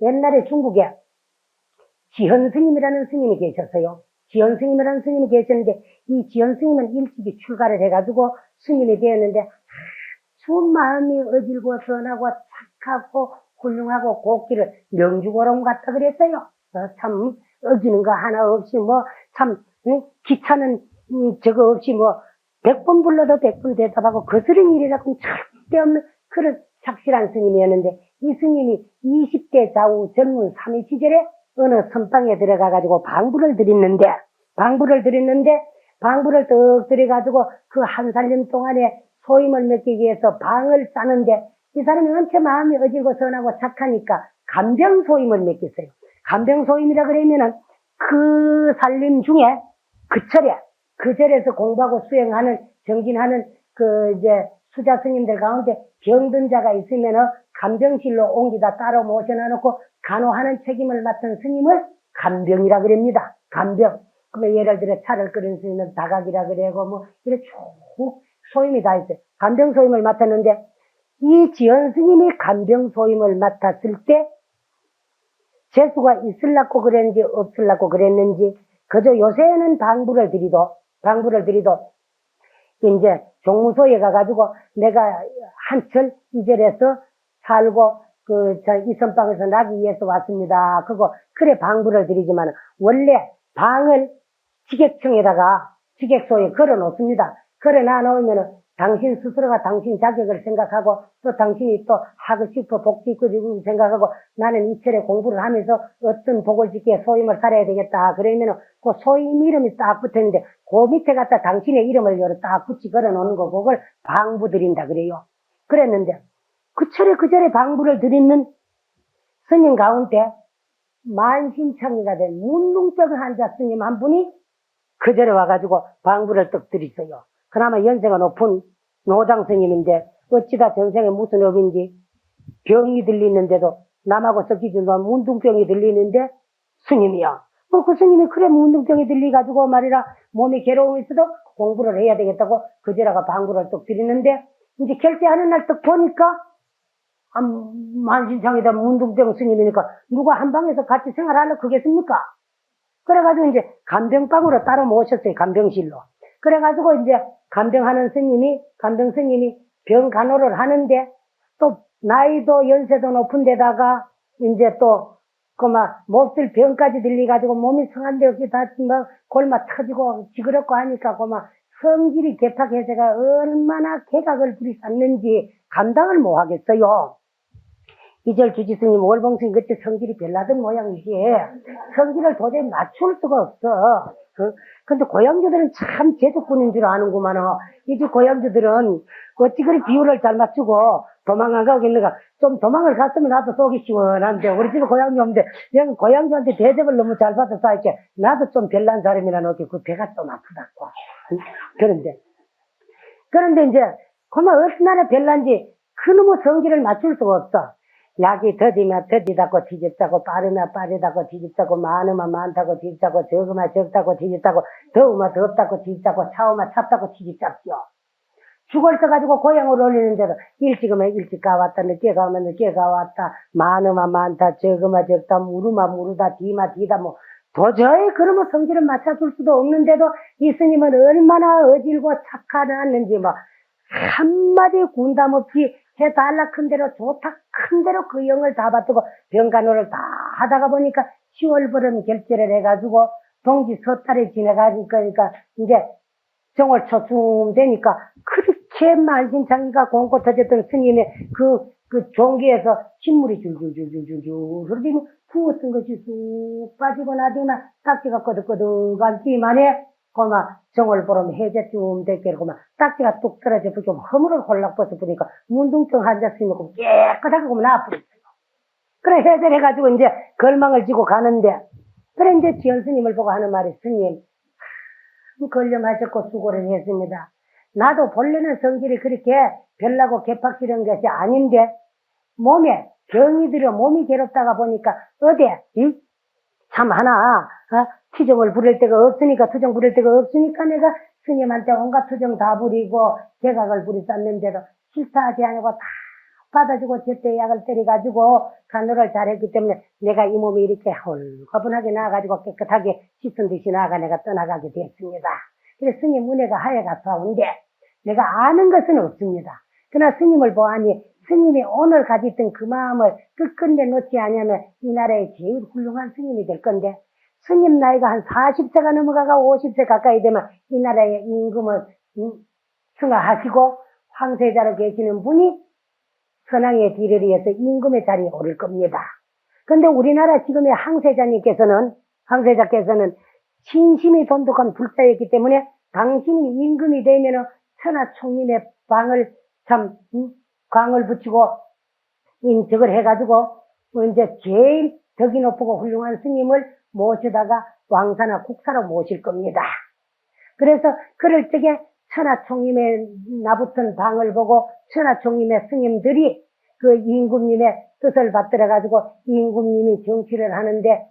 옛날에 중국에 지현 스님이라는 스님이 계셨어요. 지현 스님이라는 스님이 계셨는데, 이 지현 스님은 일찍이 출가를 해가지고 스님이 되었는데, 아주 마음이 어질고 선하고 착하고 훌륭하고 곱기를 명주고름 같다 그랬어요. 참 어기는 거 하나 없이 참 귀찮은 저거 없이 100번 불러도 100번 대답하고 거스른 일이라고는 절대 없는 그런 착실한 스님이었는데, 이 스님이 20대 좌우 젊은 삼위 시절에 어느 선방에 들어가가지고 방부를 드렸는데 방부를 떡 들여가지고 그 한 살림 동안에 소임을 맡기기 위해서 방을 싸는데, 이 사람이 원체 마음이 어지고 선하고 착하니까 간병소임을 맡겼어요. 간병소임이라 그러면은 그 살림 중에 그 절에서 공부하고 수행하는 정진하는 수자 스님들 가운데 병든 자가 있으면은 간병실로 옮기다 따로 모셔놔놓고 간호하는 책임을 맡은 스님을 간병이라 그럽니다. 간병. 그러면 예를 들어 차를 끓인 스님은 다각이라 그래고 이렇게 쭉 소임이 다 있어요. 간병 소임을 맡았는데, 이 지연 스님이 간병 소임을 맡았을 때 재수가 있을라고 그랬는지 없을라고 그랬는지, 그저 요새는 방부를 드리도 이제 종무소에 가가지고 내가 한철 이 절에서 살고 이선방에서 나기 위해서 왔습니다. 그래 방부를 드리지만, 원래 방을 지객소에 걸어 놓습니다. 걸어 놔놓으면은 당신 스스로가 당신 자격을 생각하고, 또 당신이 또 하고 싶어 복지 있고 생각하고, 나는 이철에 공부를 하면서 어떤 복을 짓기에 소임을 살아야 되겠다. 그러면은 그 소임 이름이 딱 붙었는데, 그 밑에 갖다 당신의 이름을 딱 붙이 걸어 놓는 거, 그걸 방부 드린다 그래요. 그랬는데, 그 절에 방부를 드리는 스님 가운데 만신창이가 된 문둥병 환자 스님 한 분이 그 절에 와가지고 방부를 떡 드렸어요. 그나마 연세가 높은 노장 스님인데, 어찌다 전생에 무슨 업인지 병이 들리는데도 남하고 섞이지만 문둥병이 들리는데 스님이야. 그 스님이 그래 문둥병이 들리가지고 말이라 몸이 괴로움이 있어도 공부를 해야 되겠다고 그 절에가 방부를 떡 드리는데, 이제 결제하는 날 딱 보니까 만신창이다 문둥병 스님이니까 누가 한 방에서 같이 생활하려고 그겠습니까? 그래가지고 이제 간병방으로 따로 모셨어요. 간병실로. 그래가지고 이제 간병 스님이 병 간호를 하는데, 또 나이도 연세도 높은 데다가 이제 또 몹쓸 병까지 들려가지고 몸이 성한데 없이 다 골마 터지고 지그럽고 하니까 성질이 개팍해서 얼마나 개각을 부리쌌는지 감당을 못 하겠어요. 이절 주지스님, 월봉스님 그때 성질이 별나던 모양이지. 성질을 도저히 맞출 수가 없어. 근데 고향주들은 참 제주꾼인 줄 아는구만. 이 집 고향주들은 어찌 그리 비율을 잘 맞추고 도망 안 가고 있는가. 좀 도망을 갔으면 나도 속이 시원한데, 우리 집에 고향주 없는데 내가 고향주한테 대접을 너무 잘 받아서 이렇게 나도 좀 별난 사람이라 놓게 그 배가 좀 아프다고. 그런데 이제 얼마나 별난지 그놈의 성질을 맞출 수가 없어. 약이 더디면 더디다고 뒤집자고, 빠르면 빠르다고 뒤집자고, 많으면 많다고 뒤집자고, 적으면 적다고 뒤집자고, 더우면 덥다고 뒤집자고, 차우면 찹다고 뒤집자죠. 죽을 써가지고 고향으로 올리는데도 일찍이면 일찍 가왔다, 늦게 가면 늦게 가왔다, 많으면 많다, 적으면 적다, 무르면 무르다, 뒤면 뒤다, 도저히 그러면 성질을 맞춰줄 수도 없는데도 이 스님은 얼마나 어질고 착하았는지 한마디 군담 없이 해달라 큰 대로 좋다 큰 대로 그 영을 다 받고 병간호를 다 하다가 보니까 10월버름 결제를 해가지고 동지 섣달에 지내가니까 이제 정월 초쯤 되니까 그렇게 만신창이가 공고 터졌던 스님의 그 종기에서 신물이 줄줄줄줄줄 흐르면 부었던 것이 쑥 빠지고 나더니만 딱지가 꺼득꺼득한 뒤만에 정월보름 해제쯤 됐겠고 딱지가 뚝 떨어져 좀 허물을 홀락 벗어 보니까 문둥병 환자 스님하고 깨끗하게 나아버렸어요. 그래 해제를 해가지고 이제 걸망을 지고 가는데, 그래 이제 지연 스님을 보고 하는 말이, 스님 걸려마셨고 수고를 했습니다. 나도 본래는 성질이 그렇게 별나고 개팍스러운 것이 아닌데 몸에 병이 들어 몸이 괴롭다가 보니까 참 하나 투정을 부릴 데가 없으니까 내가 스님한테 온갖 투정 다 부리고 개각을 부리쌌는데도 싫다 하지 않고 다 받아주고 제때 약을 때려가지고 간호를 잘했기 때문에 내가 이 몸이 이렇게 홀가분하게 나와가지고 깨끗하게 씻은 듯이 나아가 내가 떠나가게 되었습니다. 그래서 스님 은혜가 하여가 사온데 내가 아는 것은 없습니다. 그러나 스님을 보아니 스님이 오늘 가졌던 그 마음을 끝끝내 놓지 않으면 이 나라의 제일 훌륭한 스님이 될 건데 스님 나이가 한 40세가 넘어가가 50세 가까이 되면 이 나라의 임금을 승하하시고 황세자로 계시는 분이 선왕의 뒤를 이어서 임금의 자리에 오를 겁니다. 근데 우리나라 지금의 황세자께서는 신심이 돈독한 불자였기 때문에 당신이 임금이 되면 천하총림의 방을 광을 붙이고 인척을 해가지고 이제 제일 덕이 높고 훌륭한 스님을 모시다가 왕사나 국사로 모실 겁니다. 그래서 그럴 적에 천하총림의 나붙은 방을 보고 천하총림의 스님들이 그 임금님의 뜻을 받들어가지고 임금님이 정치를 하는데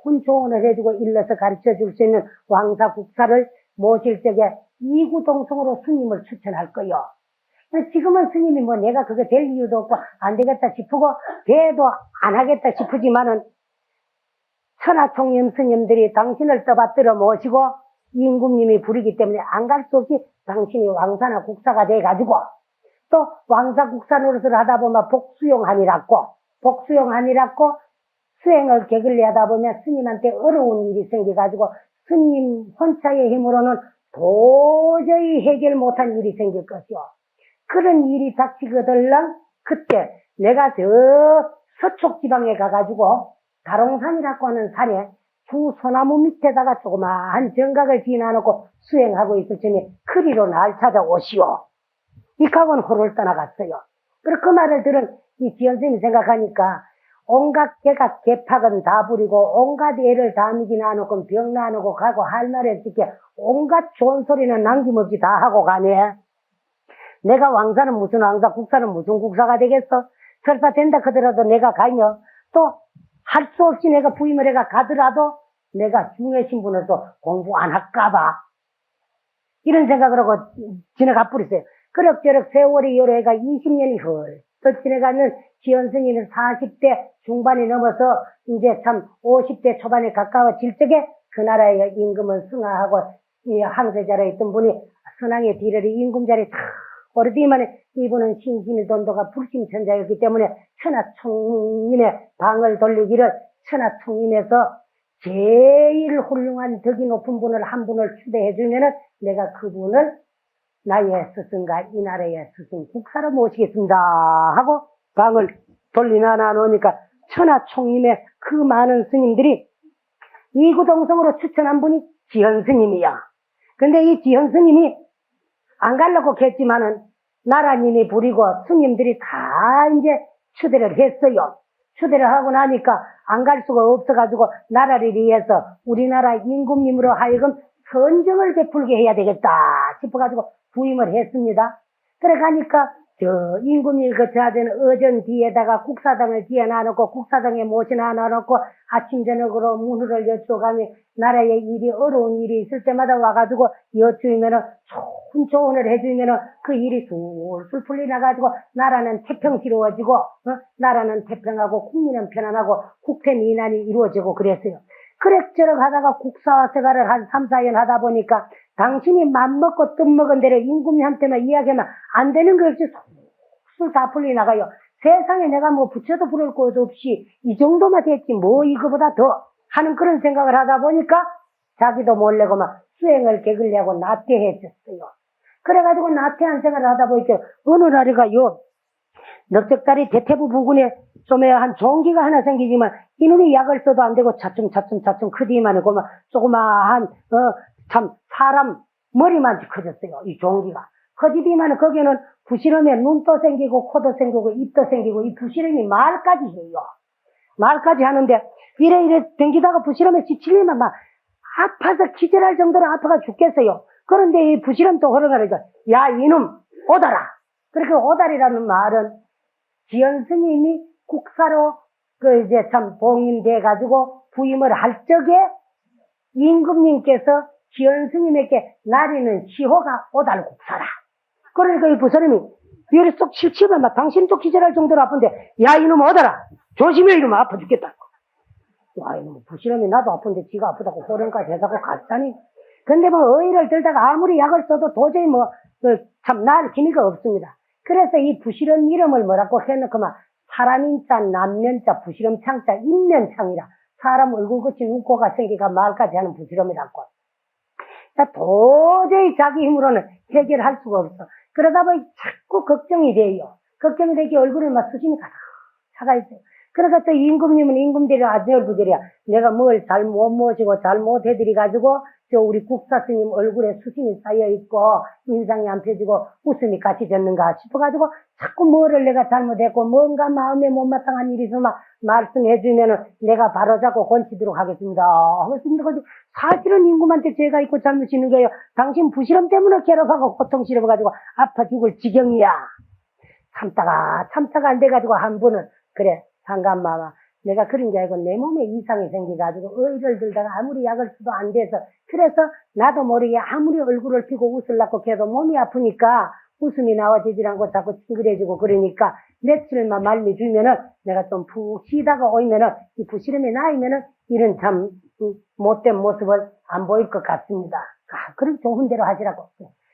좋은 조언을 해주고 일러서 가르쳐 줄 수 있는 왕사 국사를 모실 적에 이구동성으로 스님을 추천할 거요. 지금은 스님이 뭐 내가 그게 될 이유도 없고 안 되겠다 싶고 돼도 안 하겠다 싶으지만은 천하총림 스님들이 당신을 떠받들어 모시고 임금님이 부르기 때문에 안 갈 수 없이 당신이 왕사나 국사가 돼가지고 또 왕사 국사 노릇을 하다 보면 복수용하니라고 수행을 게을리 하다 보면 스님한테 어려운 일이 생겨가지고 스님 혼자의 힘으로는 도저히 해결 못한 일이 생길 것이요. 그런 일이 닥치거들랑 그때 내가 저 서쪽 지방에 가가지고 다롱산이라고 하는 산에 두 소나무 밑에다가 조그마한 정각을 지어놓고 수행하고 있을 테니 그리로 날 찾아오시오. 이카고는 호를 떠나갔어요. 그리고 그 말을 들은 이 지연스님이 생각하니까 온갖 개가 개팍은 다 부리고 온갖 애를 다 미기 나누고 병 나누고 가고 할 말에 듣게 온갖 좋은 소리는 남김없이 다 하고 가네. 내가 왕사는 무슨 왕사, 국사는 무슨 국사가 되겠어? 설사 된다 하더라도 내가 가며 또 할 수 없이 내가 부임을 해가 가더라도 내가 중의 신분을 또 공부 안 할까봐 이런 생각을 하고 지나가 버렸어요. 그럭저럭 세월이 요래가 20년이 헐떡 지나가는 지연스님은 40대 중반이 넘어서 이제 참 50대 초반에 가까워질 적에 그 나라의 임금을 승하하고 이 황세자로 있던 분이 선왕의 뒤를 임금 자리에 탁 오르더니만 이분은 신심이 돈도가 불심천자였기 때문에 천하총림의 방을 돌리기를 천하총림에서 제일 훌륭한 덕이 높은 분을 한 분을 추대해 주면은 내가 그분을 나의 스승과 이 나라의 스승 국사로 모시겠습니다 하고 방을 돌리나 놓으니까 천하총림의 그 많은 스님들이 이구동성으로 추천한 분이 지현스님이야. 근데 이 지현스님이 안 가려고 했지만은 나라님이 부리고 스님들이 다 이제 추대를 했어요. 추대를 하고 나니까 안 갈 수가 없어가지고 나라를 위해서 우리나라 임금님으로 하여금 선정을 베풀게 해야 되겠다 싶어가지고 부임을 했습니다. 그래 가니까 저 임금님이 거쳐야되는 어전 뒤에다가 국사당을 지어놔놓고 국사당에 모셔놔놓고 아침 저녁으로 문호를 여쭈어가며 나라의 일이 어려운 일이 있을 때마다 와가지고 여쭈면은 좋은 조언을 해주면은 그 일이 술술 풀리나가지고 나라는 태평스러워지고 나라는 태평하고 국민은 편안하고 국태민안이 이루어지고 그랬어요. 그럭저럭 하다가 국사생활을 한 3, 4년 하다 보니까 당신이 맘먹고 뜻먹은 대로 임금님한테만 이야기하면 안 되는 것이 술술 다 풀리나가요. 세상에 내가 뭐 부처도 부를 것도 없이 이 정도만 됐지 뭐 이거보다 더 하는 그런 생각을 하다 보니까 자기도 몰래고 막 수행을 게을리하고 나태해졌어요. 그래가지고 나태한 생활을 하다 보니까 어느 날에가요 넉적다리 대퇴부 부근에 좀에 한 종기가 하나 생기지만 이놈이 약을 써도 안 되고 차츰 크디만 하고 막 조그마한 참 사람 머리만 커졌어요. 이 종기가 커지디만 거기는 부시름에 눈도 생기고 코도 생기고 입도 생기고 이 부시름이 말까지 해요. 말까지 하는데 이래 댕기다가 부시름에 지치려면 막 아파서 기절할 정도로 아파가 죽겠어요. 그런데 이 부시름 또 흐르가니까 야 이놈 오다라. 그렇게 오다리라는 말은 지연스님이 국사로 그 이제 참 봉인돼 가지고 부임을 할 적에 임금님께서 지연스님에게 나리는 시호가 오달 국사라. 그러니까 이 부스님이 열이 쏙 실치면 막 당신도 기절할 정도로 아픈데, 야, 이놈 어더라! 조심해, 이놈 아파 죽겠다. 와, 이놈 부실함이 나도 아픈데 지가 아프다고 호령까지 해서고 갔다니. 근데 뭐, 의의를 들다가 아무리 약을 써도 도저히 뭐, 참, 나을 기미가 없습니다. 그래서 이 부실함 이름을 뭐라고 해놓고만, 사람인자, 남면자, 부실함 창자, 인면창이라. 사람 얼굴같이 눈코가 생기가 말까지 하는 부실함이라고. 자, 도저히 자기 힘으로는 해결할 수가 없어. 그러다 보니 자꾸 걱정이 돼요. 걱정이 되기 얼굴에 막 수심이 가득 차가 있어요. 그래서 또 임금님은 임금대로 아들부들이야. 내가 뭘 잘 못 모시고 잘 못 해드려가지고 저 우리 국사 스님 얼굴에 수심이 쌓여있고 인상이 안 펴지고 웃음이 같이 졌는가 싶어가지고 자꾸 뭐를 내가 잘못했고 뭔가 마음에 못마땅한 일이 있으면 말씀해주면은 내가 바로잡고 고치도록 하겠습니다. 하겠습니다. 사실은 임금한테 죄가 있고 잘못이 있는 거예요. 당신 부실함 때문에 괴롭하고 고통 실어가지고 아파 죽을 지경이야. 참다가 안 돼가지고 한 번은 그래 상감마마 내가 그런 게 아니고 내 몸에 이상이 생겨가지고 의를 들다가 아무리 약을 써도 안 돼서 그래서 나도 모르게 아무리 얼굴을 피고 웃으려고 해도 몸이 아프니까 웃음이 나와지질 않고 자꾸 찡그려지고 그러니까 며칠만 말려주면은 내가 좀 푹 쉬다가 오면은 이 부시름이 나이면은 이런 참 못된 모습을 안 보일 것 같습니다. 그럼 좋은 대로 하시라고.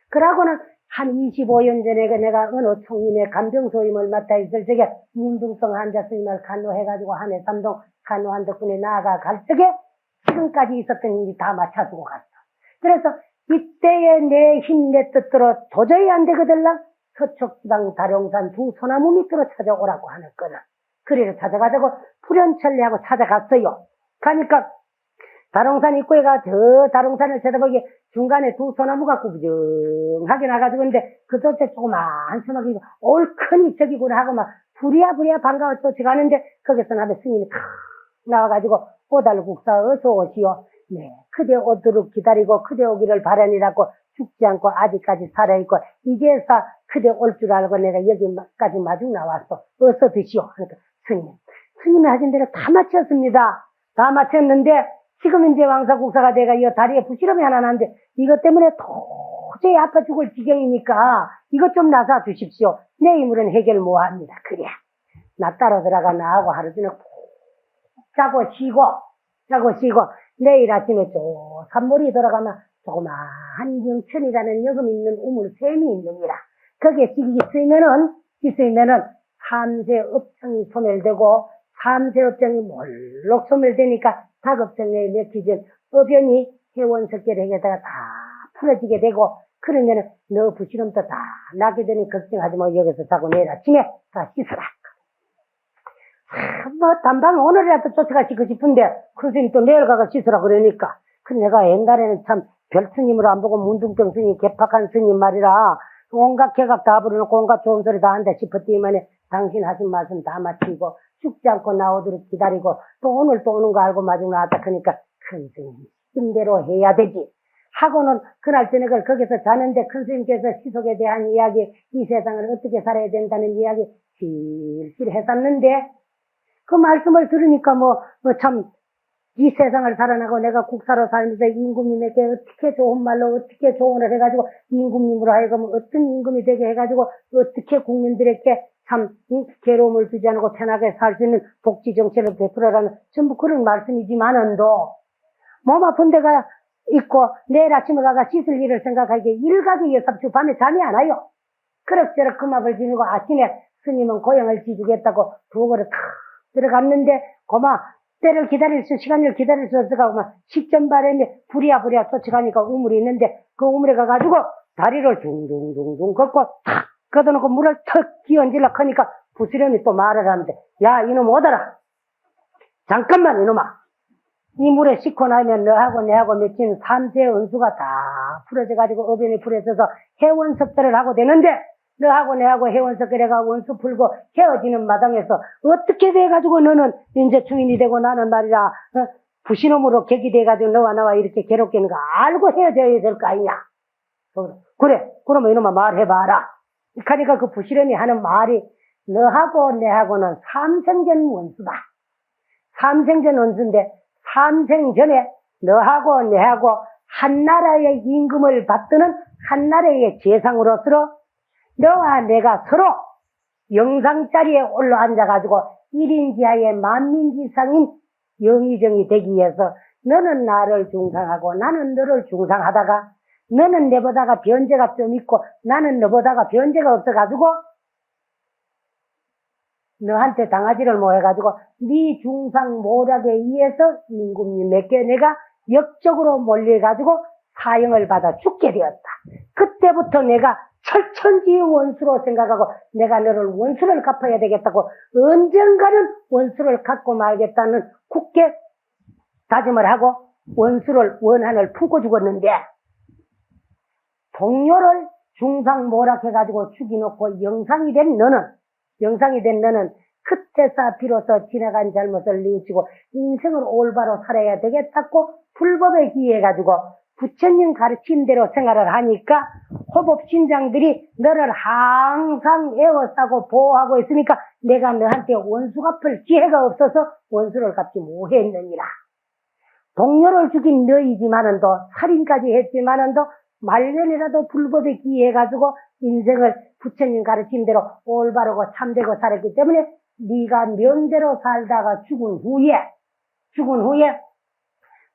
그러고는 한 25년 전에 내가 어느 총림의 간병소임을 맡아 있을 적에 문둥성 환자 스님을 간호해가지고 한해 3동 간호한 덕분에 나아가 갈 적에 지금까지 있었던 일이 다 맞춰주고 갔어. 그래서 이때에 내 힘, 내 뜻대로 도저히 안 되거들라 서촉지방 다룡산 두 소나무 밑으로 찾아오라고 하는 거는. 그리로 찾아가자고 풀연철리하고 찾아갔어요. 가니까 다룡산 입구에 저 다룡산을 쳐다보기에 중간에 두 소나무가 꾸부정하게 나가지고 있는데 그 돛에 조그만 소나무가 올큰이 저기구나 하고 막 부랴부랴 반가워 쫓아가는데 거기서 나면 스님이 탁 나와가지고 오달국사 어서 오시오. 네, 그대 오도록 기다리고 그대 오기를 바라니라고 죽지 않고 아직까지 살아있고 이제서 그대 올 줄 알고 내가 여기까지 마중 나왔어. 어서 드시오. 그러니까 스님이 하신 대로 다 마쳤습니다. 다 마쳤는데 지금 이제 왕사국사가 내가 이 다리에 부시름이 하나 나는데 이것 때문에 도저히 아파 죽을 지경이니까 이것 좀 놔서 주십시오. 내 힘으로는 해결 못합니다. 그래. 나 따로 들어가 나하고 하루 종일 자고 쉬고 내일 아침에 저 산머리 돌아가면 조그만 영천이라는 여금 있는 우물샘이 있느니라. 거기에 씻으면은 삼세 업장이 소멸되고 삼세 업장이 몰록 소멸되니까 다급성에 며칠 전 어변이 회원석결에다가 다 풀어지게 되고 그러면은 너 부시름도 다 나게 되니 걱정하지 마. 여기서 자고 내일 아침에 다 씻어라. 뭐 단방 오늘이라도 쫓아가시고 싶은데 그러더니 또 내일 가서 씻으라 그러니까 그 내가 옛날에는 참 별스님으로 안 보고 문둥병 스님 개팍한 스님 말이라 온갖 개각 다 부르놓고 온갖 좋은 소리 다 한다 싶었더니만에 당신 하신 말씀 다 마치고 죽지 않고 나오도록 기다리고 또 오늘 또 오는 거 알고 마중 나왔다 그러니까 큰 스님 힘대로 해야 되지 하고는 그날 저녁을 거기서 자는데 큰 스님께서 시속에 대한 이야기 이 세상을 어떻게 살아야 된다는 이야기 실실 했었는데 그 말씀을 들으니까 참 이 세상을 살아나고 내가 국사로 살면서 임금님에게 어떻게 좋은 말로 어떻게 조언을 해가지고 임금님으로 하여금 어떤 임금이 되게 해가지고 어떻게 국민들에게 참 괴로움을 주지 않고 편하게 살 수 있는 복지 정책을 베풀어라는 전부 그런 말씀이지만은도 몸 아픈 데가 있고 내일 아침에 가가 씻을 일을 생각하기에 일각이 여삽주 밤에 잠이 안 와요. 그럭저럭 금압을 지니고 아침에 스님은 고향을 지주겠다고 부엌으로 탁 들어갔는데 때를 시간을 기다릴 수 없어가고 막 식전바람에 부랴부랴 쫓아가니까 우물이 있는데 그 우물에 가가지고 다리를 둥둥둥둥 걷고 탁 걷어놓고 물을 턱 끼얹으려고 하니까 부스럼이 또 말을 하는데 야 이놈 오더라. 잠깐만 이놈아. 이 물에 씻고 나면 너하고 내하고 맺힌 삼세 은수가 다 풀어져가지고 어변이 풀어져서 해원석들을 하고 되는데 너하고 내하고 해원석들에가 원수 풀고 헤어지는 마당에서 어떻게 돼가지고 너는 이제 주인이 되고 나는 말이야 부신놈으로 객이 돼가지고 너와 나와 이렇게 괴롭게 하는 거 알고 헤어져야 될 거 아니냐. 그래 그러면 이놈아 말해봐라. 그러니까 그 부시름이 하는 말이 너하고 내하고는 삼생전 원수다. 삼생전 원수인데 삼생전에 너하고 내하고 한 나라의 임금을 받드는 한 나라의 재상으로서 너와 내가 서로 영상자리에 올라앉아가지고 1인 지하에 만민지상인 영의정이 되기 위해서 너는 나를 중상하고 나는 너를 중상하다가 너는 내보다가 변제가 좀 있고 나는 너보다가 변제가 없어가지고 너한테 당하지를 못해가지고 네 중상모략에 의해서 임금님 몇 개 내가 역적으로 몰려가지고 사형을 받아 죽게 되었다. 그때부터 내가 철천지의 원수로 생각하고 내가 너를 원수를 갚아야 되겠다고 언젠가는 원수를 갚고 말겠다는 굳게 다짐을 하고 원수를 원한을 품고 죽었는데 동료를 중상모략해가지고 죽이놓고 영상이 된 너는 그때서 비로소 지나간 잘못을 뉘우치고 인생을 올바로 살아야 되겠다고 불법에 기해가지고 부처님 가르침대로 생활을 하니까 호법신장들이 너를 항상 에워싸고 보호하고 있으니까 내가 너한테 원수 갚을 기회가 없어서 원수를 갚지 못했느니라. 동료를 죽인 너이지만은도 살인까지 했지만은도 말년이라도 불법에 기해가지고 인생을 부처님 가르침대로 올바르고 참되고 살았기 때문에 네가 명대로 살다가 죽은 후에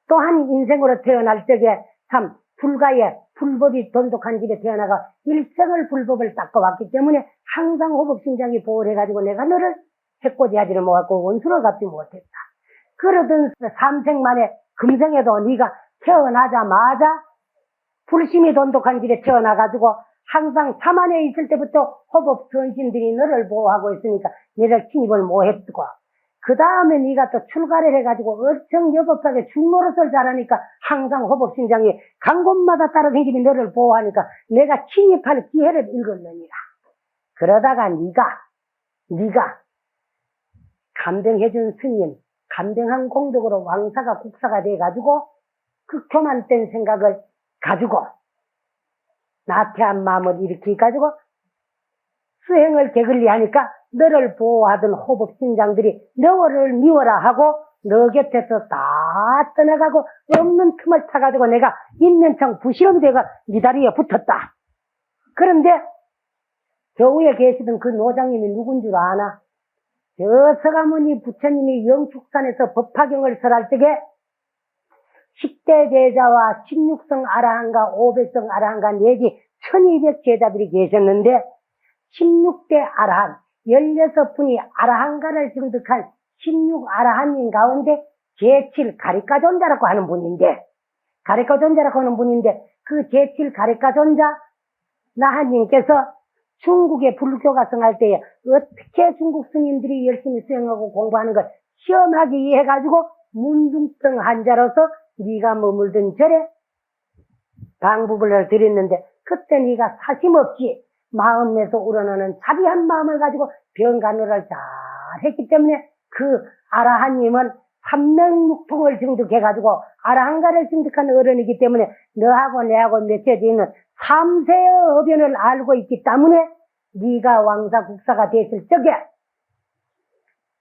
또한 인생으로 태어날 적에 참 불가에 불법이 돈독한 집에 태어나가 일생을 불법을 닦아왔기 때문에 항상 호법신장이 보호를 해가지고 내가 너를 해코지하지를 못하고 원수를 갚지 못했다. 그러던 삼생만에 금생에도 네가 태어나자마자 불심이 돈독한 집에 태어나가지고 항상 참안에 있을 때부터 호법 선신들이 너를 보호하고 있으니까 너를 침입을 못했고 그 다음에 네가 또 출가를 해가지고 엄청 여법하게 중노릇을 잘하니까 항상 호법신장이 간 곳마다 따라다니며 너를 보호하니까 내가 침입할 기회를 읽었느니라. 그러다가 네가 감병해준 스님, 감병한 공덕으로 왕사가 국사가 돼가지고 그 교만된 생각을 가지고 나태한 마음을 일으키가지고 수행을 게을리 하니까 너를 보호하던 호법신장들이 너를 미워라 하고 너 곁에서 다 떠나가고 없는 틈을 타가지고 내가 인면창 부실험이 되가 네 다리에 붙었다. 그런데 저 위에 계시던 그 노장님이 누군 줄 아나? 저 서가모니 부처님이 영축산에서 법화경을 설할 적에 10대 제자와 16성 아라한가 500성 아라한가 내지 1200 제자들이 계셨는데 16대 아라한 16분이 아라한가를 증득한 16 아라한인 가운데 제7 가리카존자라고 하는 분인데 그 제7 가리카존자 나한님께서 중국의 불교가 성할 때에 어떻게 중국 스님들이 열심히 수행하고 공부하는 걸 시험하기 위해 가지고 문중병 환자로서 네가 머물던 절에 방부를 드렸는데 그때 네가 사심없이 마음 내서 우러나는 자비한 마음을 가지고 병간호를 잘 했기 때문에 그 아라한님은 삼명육통을 증득해가지고 아라한가를 증득한 어른이기 때문에 너하고 내하고 맺혀져 있는 3세의 어변을 알고 있기 때문에 네가 왕사 국사가 됐을 적에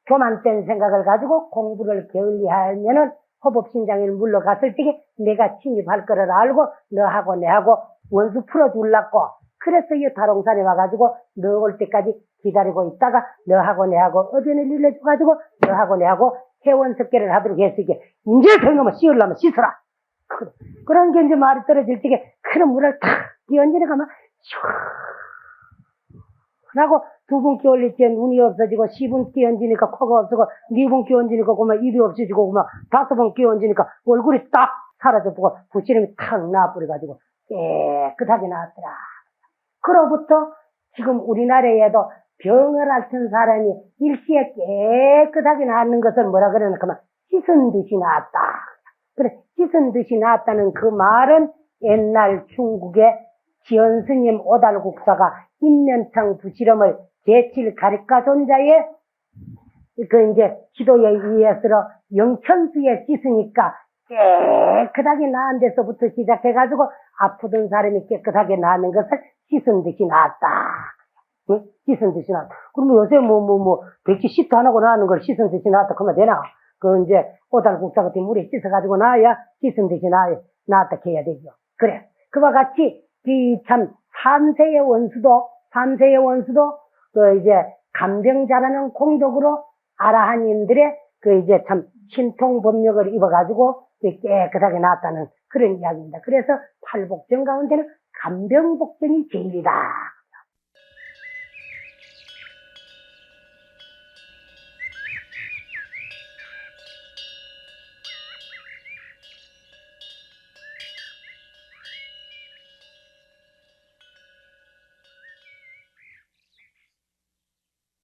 교만된 생각을 가지고 공부를 게을리하면은 호법신장을 물러갔을 적에 내가 침입할 거를 알고 너하고 내하고 원수 풀어주려고 그래서 이 다롱산에 와가지고 너 올 때까지 기다리고 있다가 너하고 내하고 어변을 일러줘가지고 너하고 내하고 회원석계를 하도록 했으니까 이제 저놈을 씌우려면 씻어라. 그런 게 이제 말이 떨어질 적에 큰 물을 탁 끼얹으려 가면 시원하고 2분 끼얹을 때 눈이 없어지고 10분 끼얹으니까 코가 없어지고 2분 끼얹으니까 그만 입이 없어지고 그만 5번 끼얹으니까 얼굴이 딱 사라져보고 부시름이 탁 나와버려가지고 깨끗하게 나왔더라. 그로부터 지금 우리나라에도 병을 앓던 사람이 일시에 깨끗하게 나았는 것을 뭐라 그러나 그만 씻은 듯이 나았다. 그래 씻은 듯이 나았다는 그 말은 옛날 중국의 지연스님 오달국사가 인면창 부시름을 제7 가리카존자의 그 이제 지도에 의해서 영천수에 씻으니까 깨끗하게 나은 데서부터 시작해가지고 아프던 사람이 깨끗하게 나는 것을 씻은 듯이 나았다. 응? 씻은 듯이 나았다. 그러면 요새 백지 씻도 안 하고 나는 걸 씻은 듯이 나았다. 그러면 되나? 그 이제 오달국사 같은 물에 씻어가지고 나야 씻은 듯이 나았다 해야 되죠. 그래. 그와 같이 이 참 3세의 원수도 삼세의 원수도 그 이제 간병 잘하는 공덕으로 아라한님들의 그 이제 참 신통 법력을 입어가지고 깨끗하게 나왔다는 그런 이야기입니다. 그래서 팔복정 가운데는 간병복정이 제일이다.